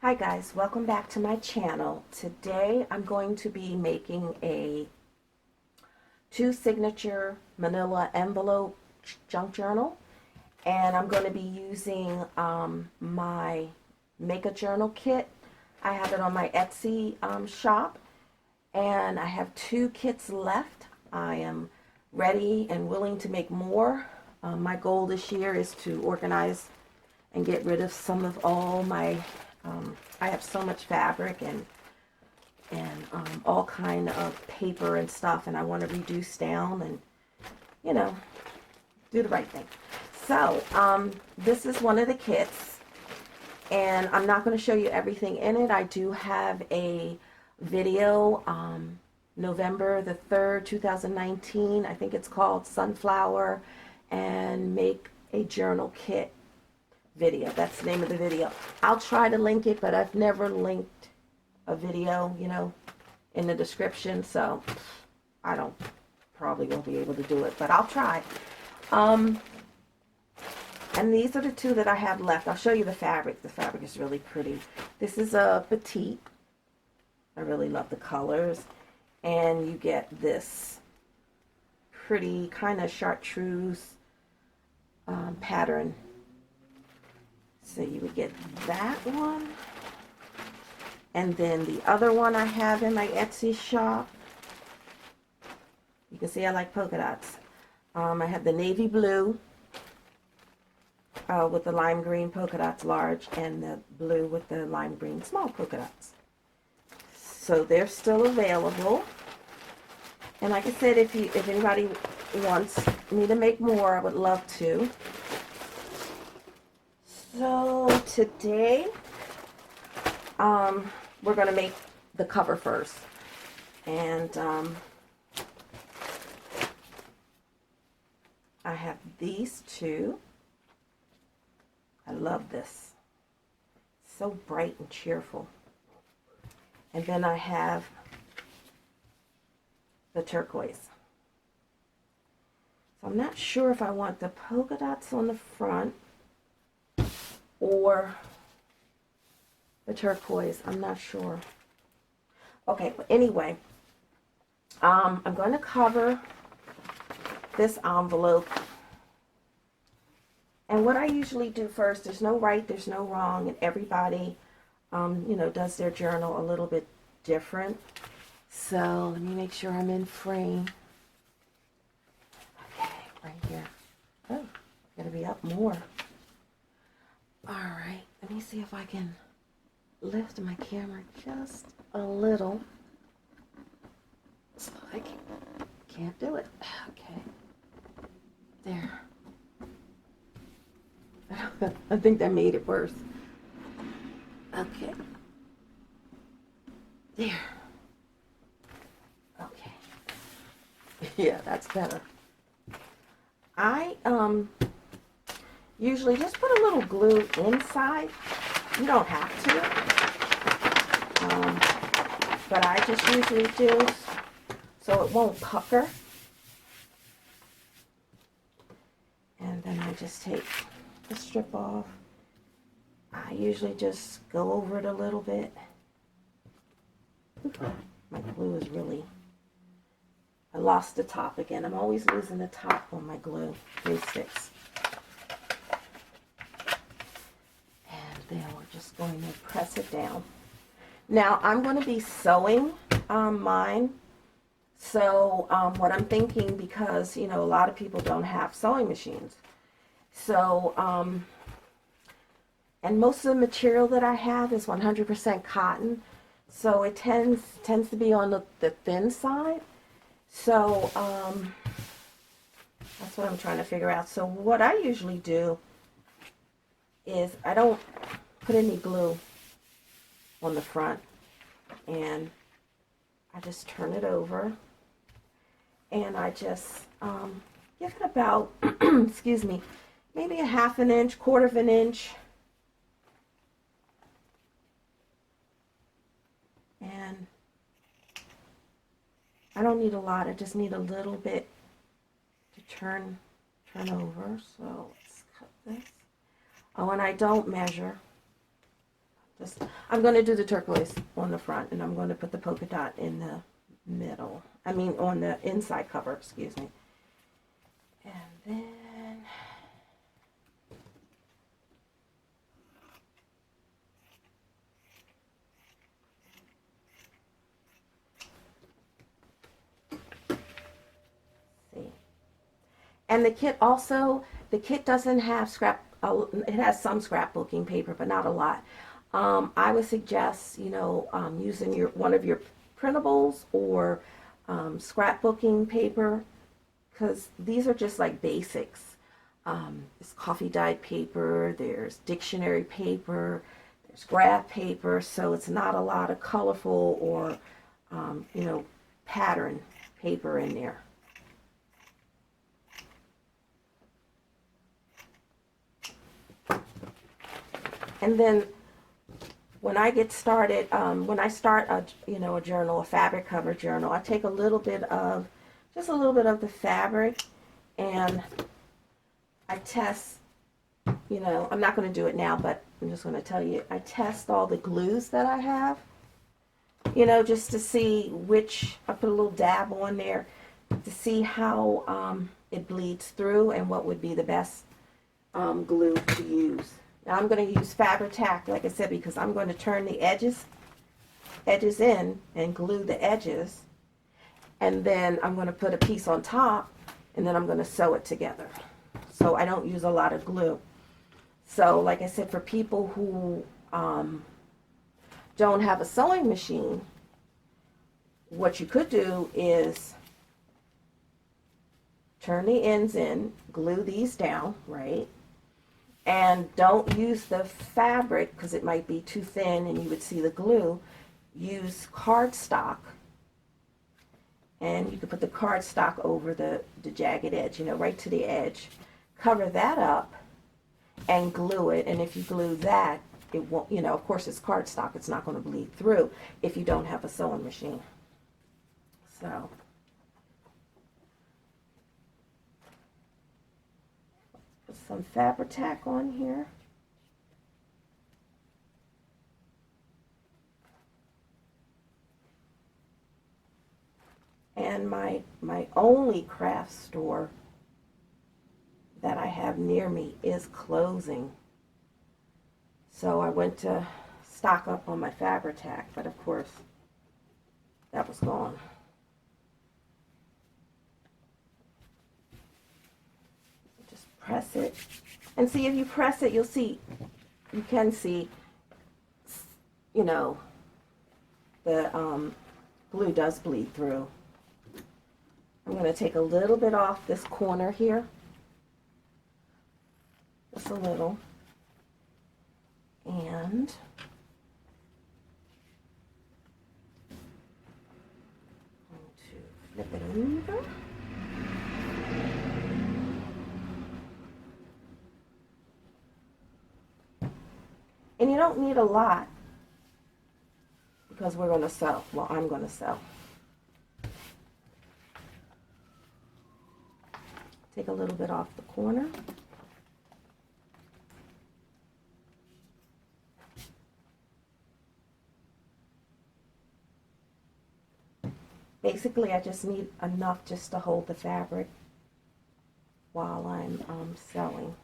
Hi guys, welcome back to my channel. Today I'm going to be making a 2 signature manila envelope junk journal, and I'm going to be using my make a journal kit. I have it on my Etsy shop, and I have 2 kits left. I am ready and willing to make more. My goal this year is to organize and get rid of some of all my I have so much fabric and all kind of paper and stuff, and I want to reduce down and, you know, do the right thing. So this is one of the kits, and I'm not going to show you everything in it. I do have a video, November the 3rd, 2019. I think it's called Sunflower and Make a Journal Kit video. That's the name of the video. I'll try to link it, but I've never linked a video, in the description, so I probably won't be able to do it, but I'll try. And these are the 2 that I have left. I'll show you the fabric. The fabric is really pretty. This is a petite. I really love the colors, and you get this pretty kind of chartreuse pattern. So you would get that one, and then the other one I have in my Etsy shop. You can see I like polka dots. I have the navy blue with the lime green polka dots large, and the blue with the lime green small polka dots. So they're still available. And like I said, if anybody wants me to make more, I would love to. So today, we're going to make the cover first. And I have these 2. I love this. So bright and cheerful. And then I have the turquoise. So I'm not sure if I want the polka dots on the front or the turquoise. I'm not sure. Okay, but anyway, I'm going to cover this envelope. And what I usually do first, there's no right, there's no wrong, and everybody, does their journal a little bit different. So let me make sure I'm in frame. Okay, right here. Oh, gotta be up more. All right, let me see if I can lift my camera just a little. So I can't do it. Okay. There. I think that made it worse. Okay. There. Okay. Yeah, that's better. I usually just put a little glue inside. You don't have to, but I just usually do so it won't pucker. And then I just take the strip off. I usually just go over it a little bit. My glue is really, I lost the top again. I'm always losing the top on my glue sticks. Then we're just going to press it down. Now I'm going to be sewing mine. So what I'm thinking, because a lot of people don't have sewing machines. So and most of the material that I have is 100% cotton. So it tends to be on the thin side. So that's what I'm trying to figure out. So what I usually do is I don't put any glue on the front, and I just turn it over, and I just give it about excuse me, maybe a 1/2 inch, 1/4 inch, and I don't need a lot. I just need a little bit to turn over. So let's cut this. Oh, and I don't measure. I'm going to do the turquoise on the front, and I'm going to put the polka dot in the middle. I mean, on the inside cover, excuse me. And then see. And the kit also, the kit doesn't have it has some scrapbooking paper, but not a lot. I would suggest, using one of your printables or scrapbooking paper, because these are just like basics. There's coffee dyed paper, there's dictionary paper, there's graph paper, so it's not a lot of colorful or, pattern paper in there. And then when I get started, when I start a journal, a fabric cover journal, I take just a little bit of the fabric, and I test, I'm not going to do it now, but I'm just going to tell you, I test all the glues that I have, just to see I put a little dab on there to see how it bleeds through and what would be the best glue to use. Now I'm going to use Fabri-Tac, like I said, because I'm going to turn the edges in and glue the edges, and then I'm going to put a piece on top, and then I'm going to sew it together. So I don't use a lot of glue. So like I said, for people who don't have a sewing machine, what you could do is turn the ends in, glue these down, right? And don't use the fabric because it might be too thin and you would see the glue. Use cardstock, and you can put the cardstock over the jagged edge, right to the edge. Cover that up and glue it, and if you glue that, it won't, of course it's cardstock, it's not going to bleed through if you don't have a sewing machine. So put some Fabri-Tac on here. And my only craft store that I have near me is closing. So I went to stock up on my Fabri-Tac, but of course that was gone. Just press it. And see, if you press it, you can see, the glue does bleed through. I'm going to take a little bit off this corner here. Just a little. And I'm going to flip it over. And you don't need a lot because we're going to sew. Well, I'm going to sew. Take a little bit off the corner. Basically, I just need enough just to hold the fabric while I'm sewing.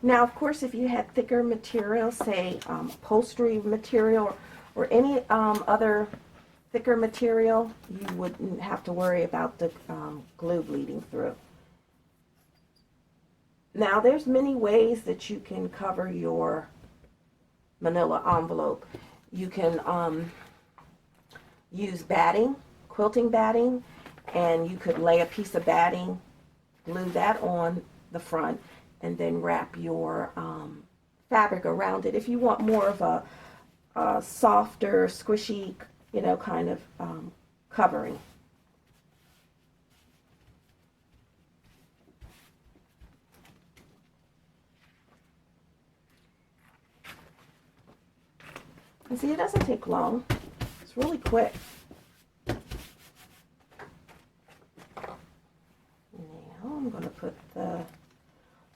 Now, of course, if you had thicker material, say upholstery material or any other thicker material, you wouldn't have to worry about the glue bleeding through. Now, there's many ways that you can cover your manila envelope. You can use batting, quilting batting, and you could lay a piece of batting, glue that on the front, and then wrap your fabric around it if you want more of a softer, squishy, kind of covering. And see, it doesn't take long. It's really quick.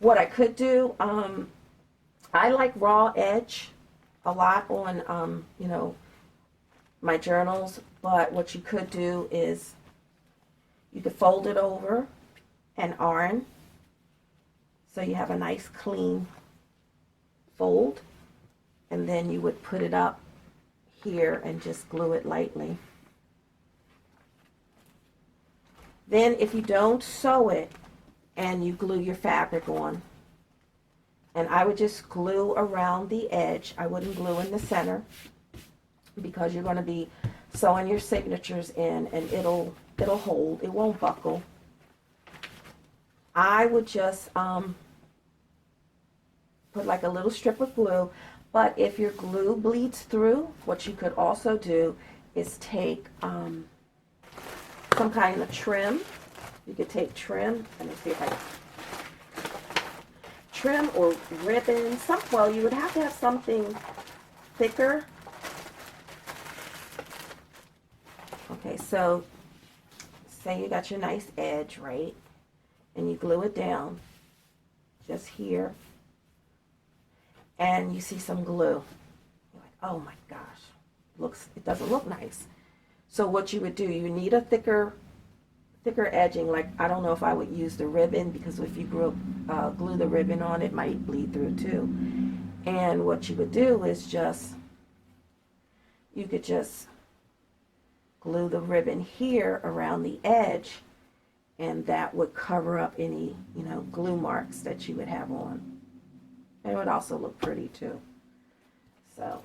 what I could do, I like raw edge a lot on, you know, my journals, but what you could do is you could fold it over and iron so you have a nice clean fold, and then you would put it up here and just glue it lightly. Then if you don't sew it and you glue your fabric on, and I would just glue around the edge, I wouldn't glue in the center because you're going to be sewing your signatures in, and it'll hold, it won't buckle. I would just put like a little strip of glue, but if your glue bleeds through, what you could also do is take some kind of trim. You could take trim, let me see if I can, trim or ribbon, well, you would have to have something thicker. Okay, so say you got your nice edge, right? And you glue it down just here, and you see some glue. You're like, oh my gosh, it doesn't look nice. So what you would do, you need a thicker edging. Like, I don't know if I would use the ribbon, because if you glue the ribbon on, it might bleed through too. And what you would do is you could just glue the ribbon here around the edge, and that would cover up any, you know, glue marks that you would have on. And it would also look pretty too. So.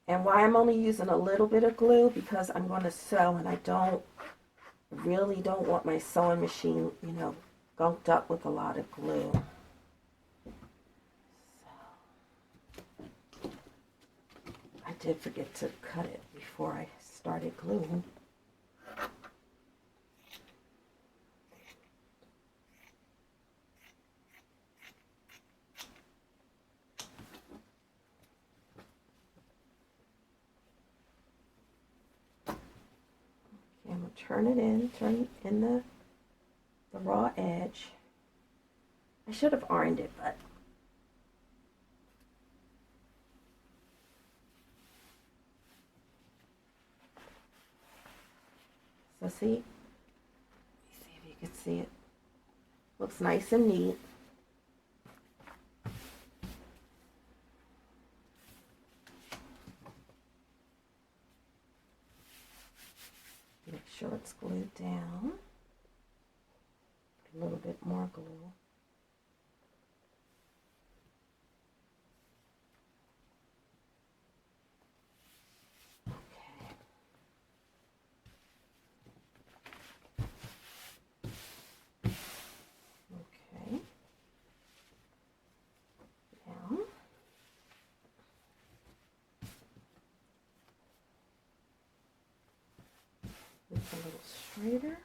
And why I'm only using a little bit of glue, because I'm going to sew, and I really don't want my sewing machine, you know, gunked up with a lot of glue. So, I did forget to cut it before I started gluing. I'm going to turn in the raw edge. I should have ironed it, but so see if you can see it. Looks nice and neat. Make sure it's glued down. A little bit more glue. Okay. Down. It's a little straighter.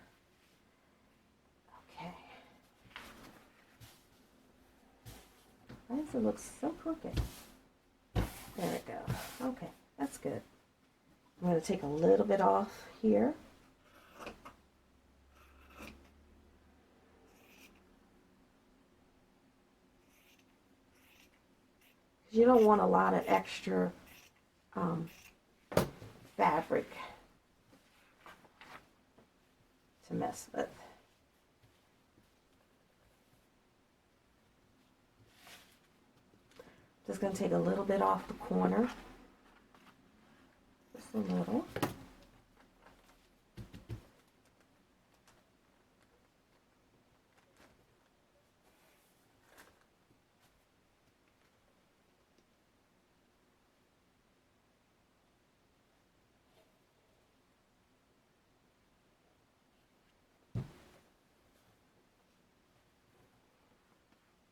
Okay. Why does it look so crooked? There we go. Okay, that's good. I'm going to take a little bit off here. You don't want a lot of extra fabric to mess with. Just going to take a little bit off the corner. Just a little.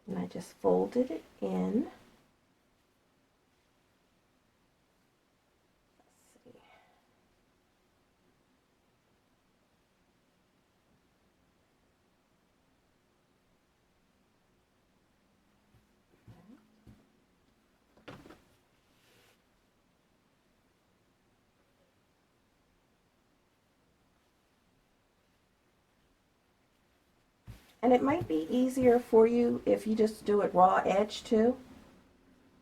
And I just folded it in. Let's see. And it might be easier for you if you just do it raw edge too.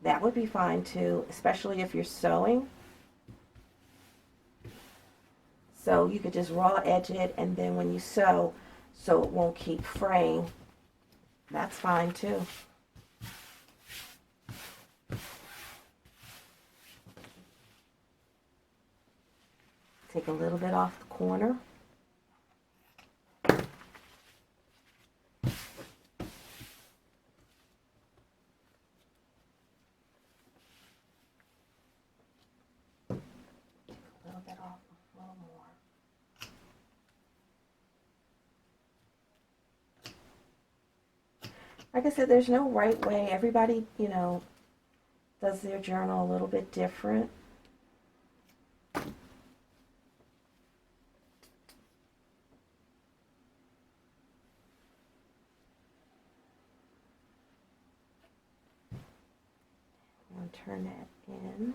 That would be fine too, especially if you're sewing. So you could just raw edge it, and then when you sew, so it won't keep fraying, that's fine too. Take a little bit off the corner. Like I said, there's no right way. Everybody, you know, does their journal a little bit different. I'm going to turn that in.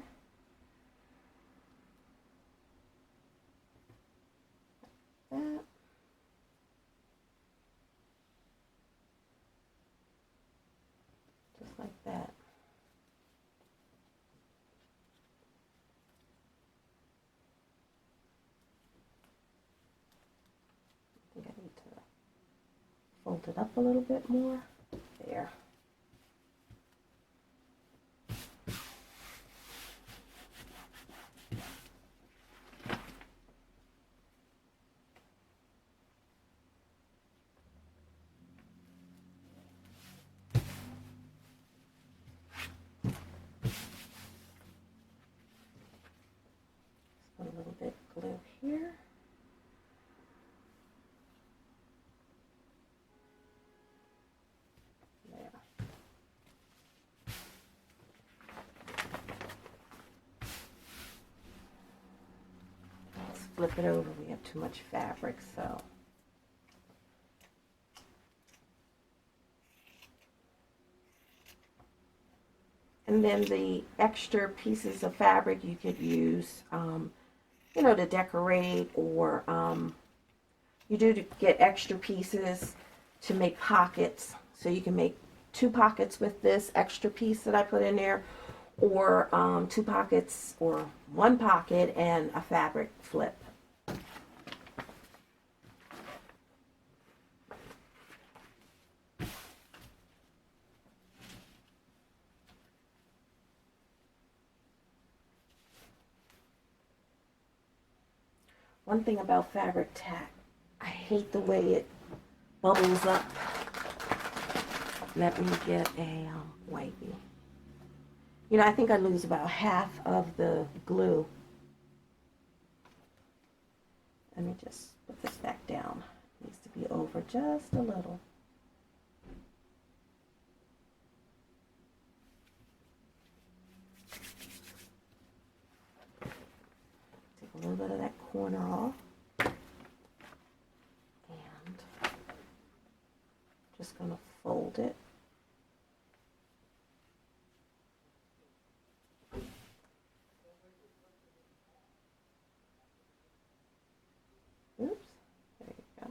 That. Just like that. I think I need to fold it up a little bit more. There. Put a little bit of glue here. There. Let's flip it over. We have too much fabric, so. And then the extra pieces of fabric you could use, you know, to decorate, or you do to get extra pieces to make pockets. So you can make 2 pockets with this extra piece that I put in there, or 2 pockets or 1 pocket and a fabric flip. One thing about fabric tack, I hate the way it bubbles up. Let me get a wipey. You know, I think I lose about half of the glue. Let me just put this back down. It needs to be over just a little. Take a little bit of that corner off. And just going to fold it. Oops, there you go.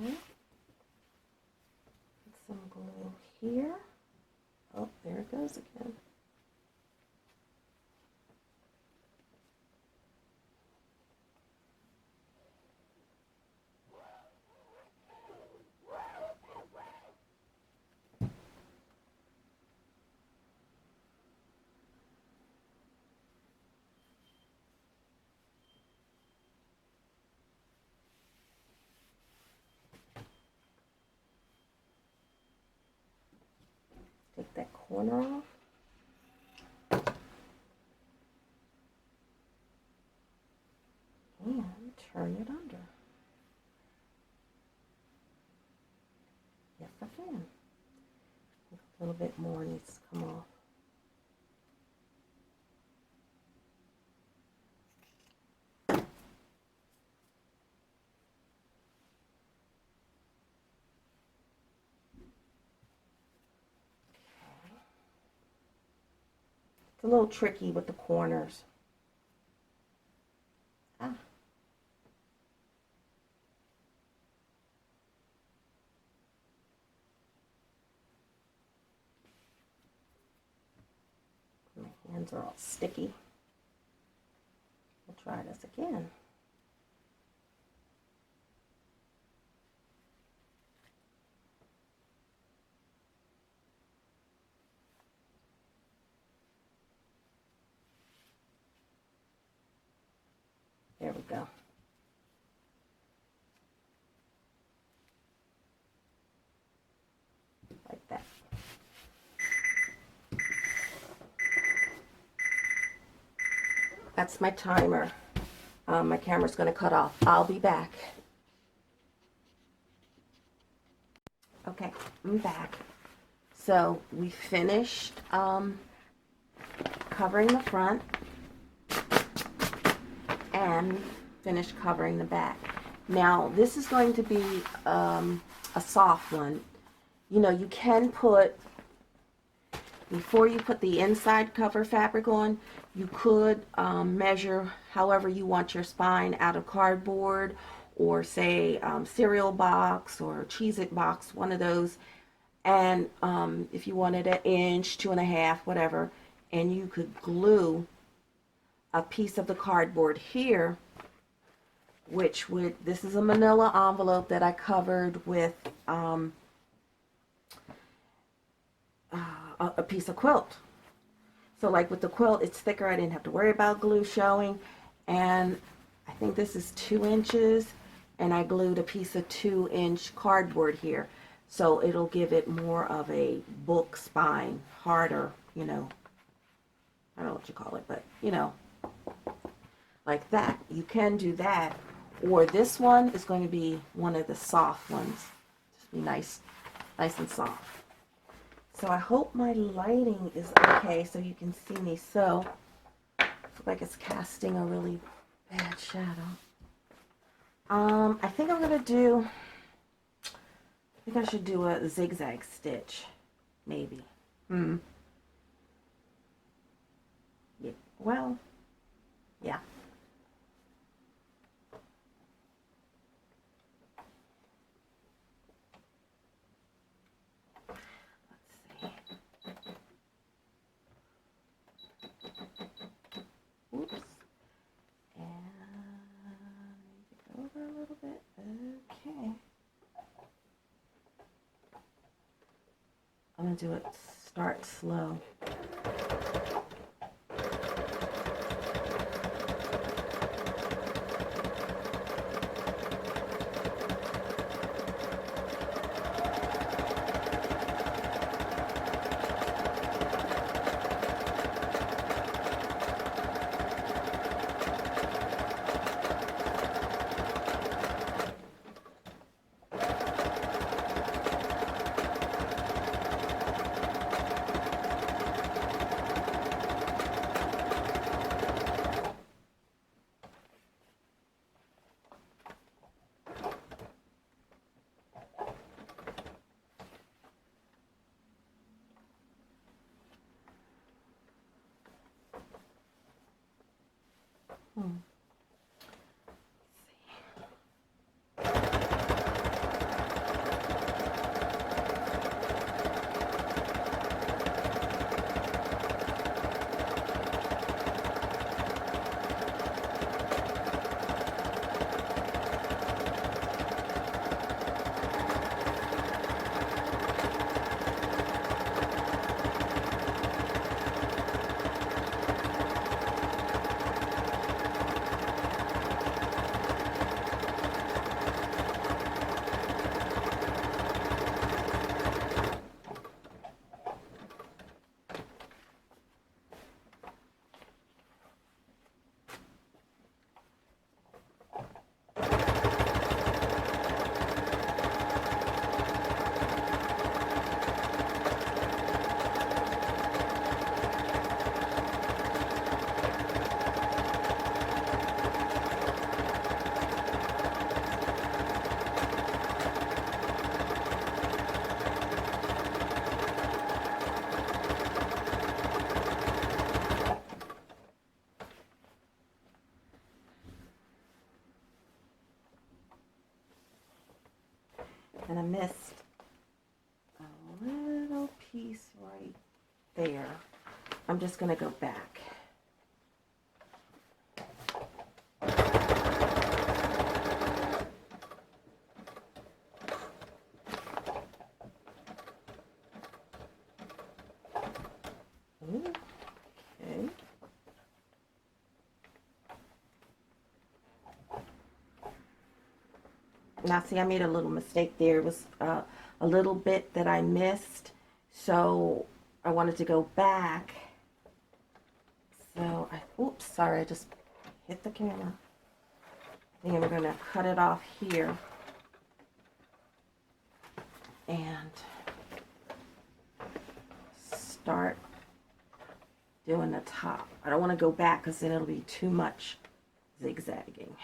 Okay. Put some glue here. Oh, there it goes again. Take that corner off. And turn it under. Yes, I can. A little bit more needs to come off. It's a little tricky with the corners. Ah. My hands are all sticky. We'll try this again. There we go. Like that. That's my timer. My camera's going to cut off. I'll be back. Okay, I'm back. So we finished covering the front and finished covering the back. Now this is going to be a soft one. You know, you can put, before you put the inside cover fabric on, you could measure however you want your spine out of cardboard, or say cereal box or Cheez-It box, one of those. And if you wanted an inch, 2.5, whatever, and you could glue a piece of the cardboard here, which would, this is a manila envelope that I covered with a piece of quilt. So like with the quilt, it's thicker. I didn't have to worry about glue showing. And I think this is 2 inches, and I glued a piece of 2-inch cardboard here. So it'll give it more of a book spine, harder, you know, I don't know what you call it, but you know, like that. You can do that. Or this one is going to be one of the soft ones. Just be nice and soft. So I hope my lighting is okay so you can see me. So it looks like it's casting a really bad shadow. I think I'm gonna do, I think I should do a zigzag stitch, maybe. Yeah. Well, yeah. Oops. And maybe over a little bit. Okay. I'm going to do it, start slow. And I missed a little piece right there. I'm just going to go back. Okay. Now see, I made a little mistake there. It was a little bit that I missed, so I wanted to go back. So oops, sorry, I just hit the camera. And we're going to cut it off here. And start doing the top. I don't want to go back because then it'll be too much zigzagging.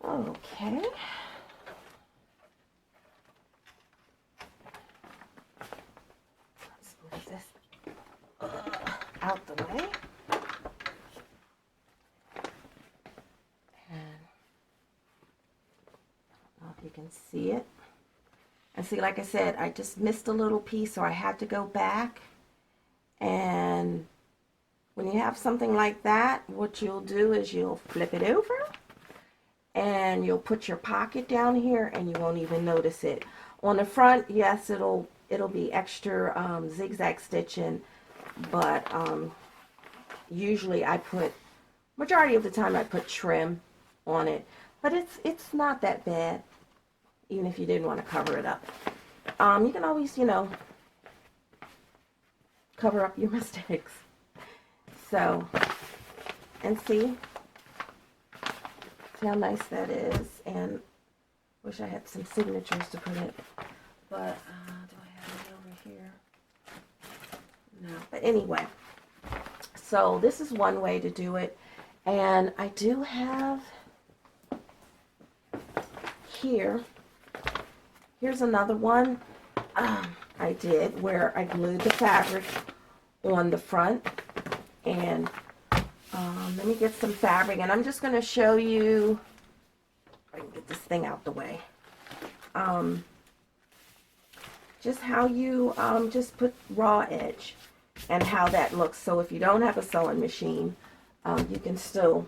Okay. Let's move this out the way. And I don't know if you can see it. And see, like I said, I just missed a little piece, so I had to go back. And when you have something like that, what you'll do is you'll flip it over. And you'll put your pocket down here and you won't even notice it. On the front, yes, it'll be extra zigzag stitching, but usually majority of the time I put trim on it, but it's not that bad, even if you didn't want to cover it up. You can always, cover up your mistakes. So, and see how nice that is, and wish I had some signatures to put it, but do I have it over here? No, but anyway, so this is one way to do it, and I do have here's another one I did where I glued the fabric on the front, and let me get some fabric, and I'm just going to show you, I can get this thing out the way, just how you just put raw edge and how that looks. So if you don't have a sewing machine, you can still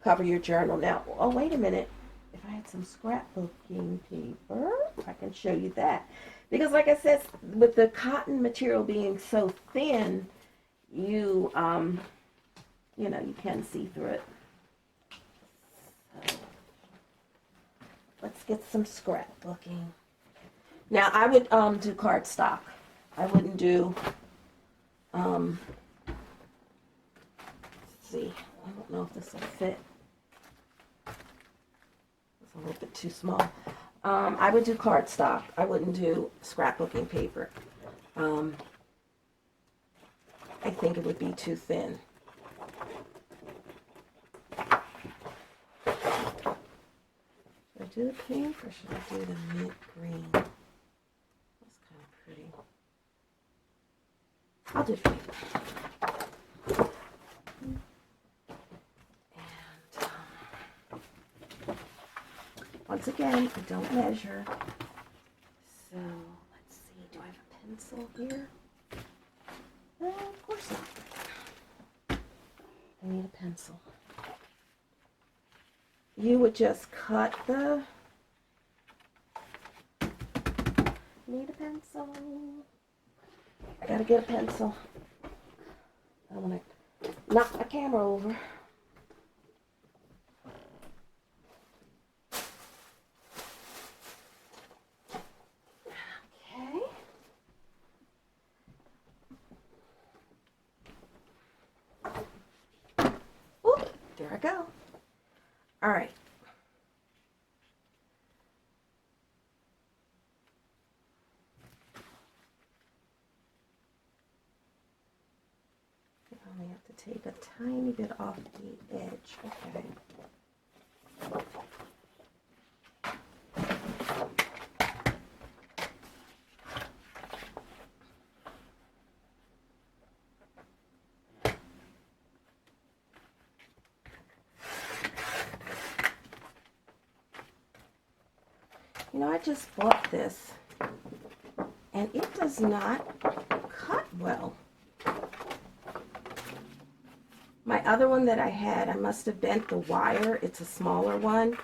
cover your journal. Now, oh, wait a minute. If I had some scrapbooking paper, I can show you that. Because like I said, with the cotton material being so thin, you you can see through it. So, let's get some scrapbooking. Now, I would do cardstock. I wouldn't do, let's see, I don't know if this will fit. It's a little bit too small. I would do cardstock. I wouldn't do scrapbooking paper. I think it would be too thin. Should I do the pink or should I do the mint green? That's kind of pretty. I'll do pink. And once again, I don't measure. So let's see. Do I have a pencil here? Of course not. I need a pencil. You would just cut the Need a pencil. I gotta get a pencil. I don't want to knock my camera over. Okay. Ooh, there I go. All right. I only have to take a tiny bit off the edge. Okay. You know, I just bought this, and it does not cut well. My other one that I had, I must have bent the wire. It's a smaller one,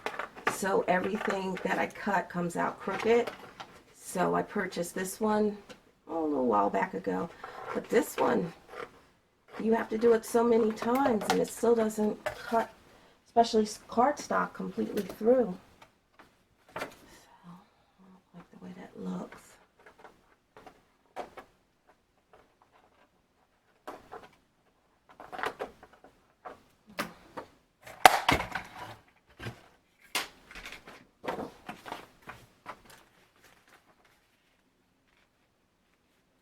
so everything that I cut comes out crooked. So I purchased this one, a little while back ago. But this one, you have to do it so many times, and it still doesn't cut, especially cardstock, completely through. The way that looks.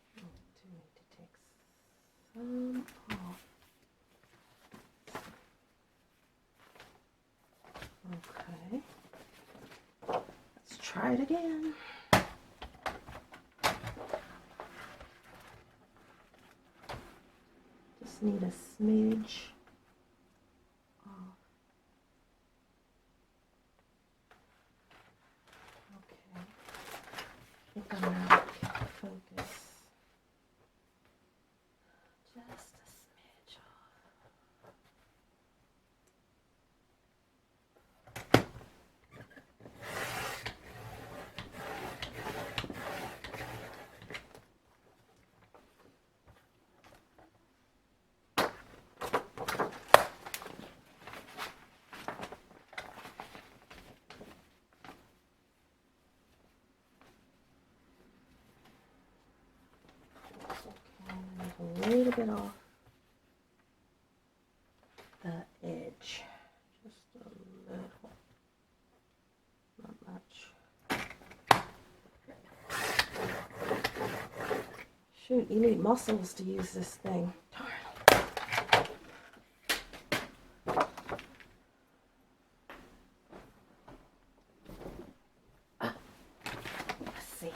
Do need to take some off. Okay. Let's try it again. Just need a smidge off. Okay. I think I'm out of focus. Just a smidge off. A little bit off the edge, just a little, not much. Shoot, you need muscles to use this thing. Darn. Let's see.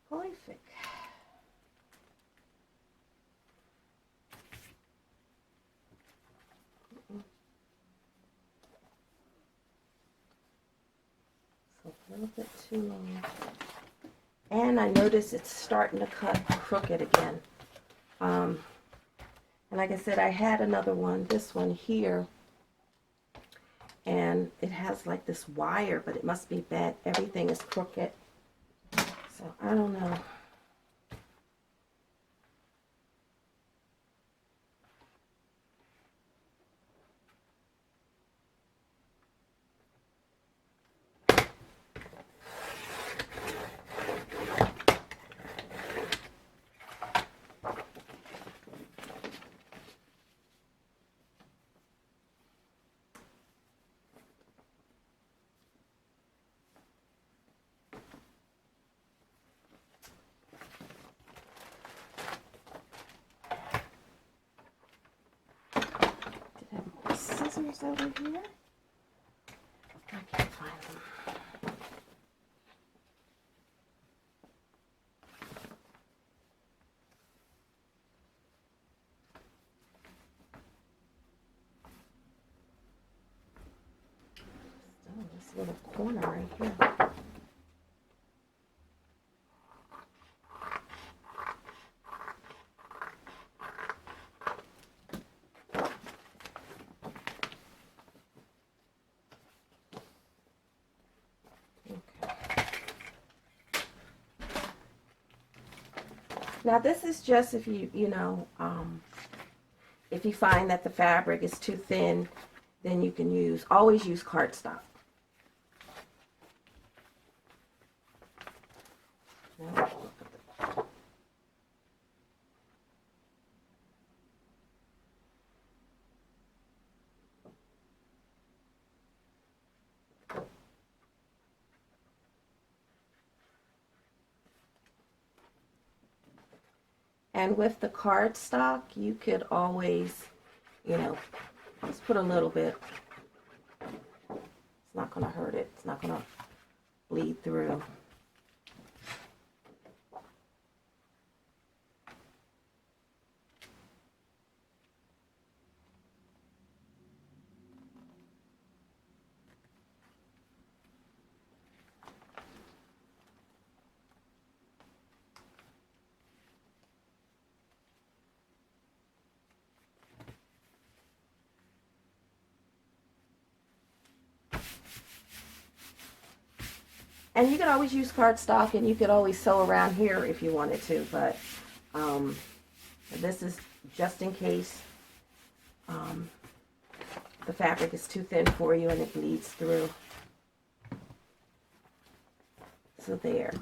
Perfect. So a little bit too long. And I notice it's starting to cut crooked again. And like I said, I had another one, this one here, and it has like this wire, but it must be bent. Everything is crooked. So I don't know. Scissors over here. I can't find them. Oh, this little corner right here. Now this is just if if you find that the fabric is too thin, then you can always use cardstock. And with the cardstock, you could always, just put a little bit. It's not going to hurt it. It's not going to bleed through. And you could always use cardstock, and you could always sew around here if you wanted to, but this is just in case the fabric is too thin for you and it bleeds through. So there.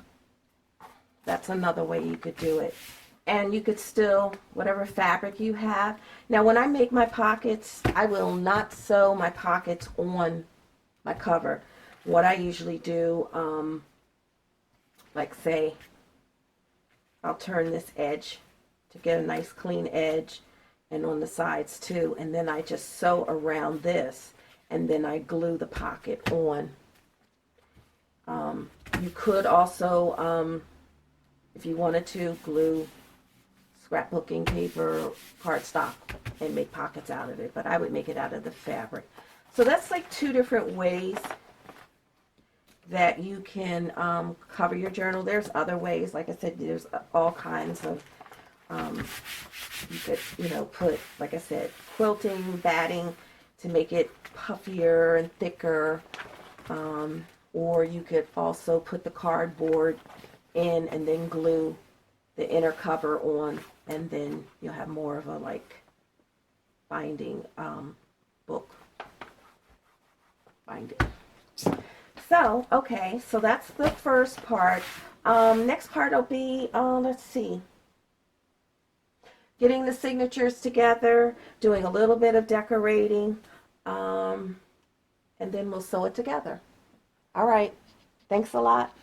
That's another way you could do it. And you could still, whatever fabric you have. Now when I make my pockets, I will not sew my pockets on my cover. What I usually do, like say, I'll turn this edge to get a nice clean edge, and on the sides too, and then I just sew around this, and then I glue the pocket on. You could also, if you wanted to, glue scrapbooking paper, cardstock, and make pockets out of it, but I would make it out of the fabric. So that's like two different ways that you can cover your journal. There's other ways, like I said, there's all kinds of, you could, put, like I said, quilting, batting to make it puffier and thicker, or you could also put the cardboard in and then glue the inner cover on, and then you'll have more of a like binding book binding. So, okay, so that's the first part. Next part will be, let's see, getting the signatures together, doing a little bit of decorating, and then we'll sew it together. All right, thanks a lot.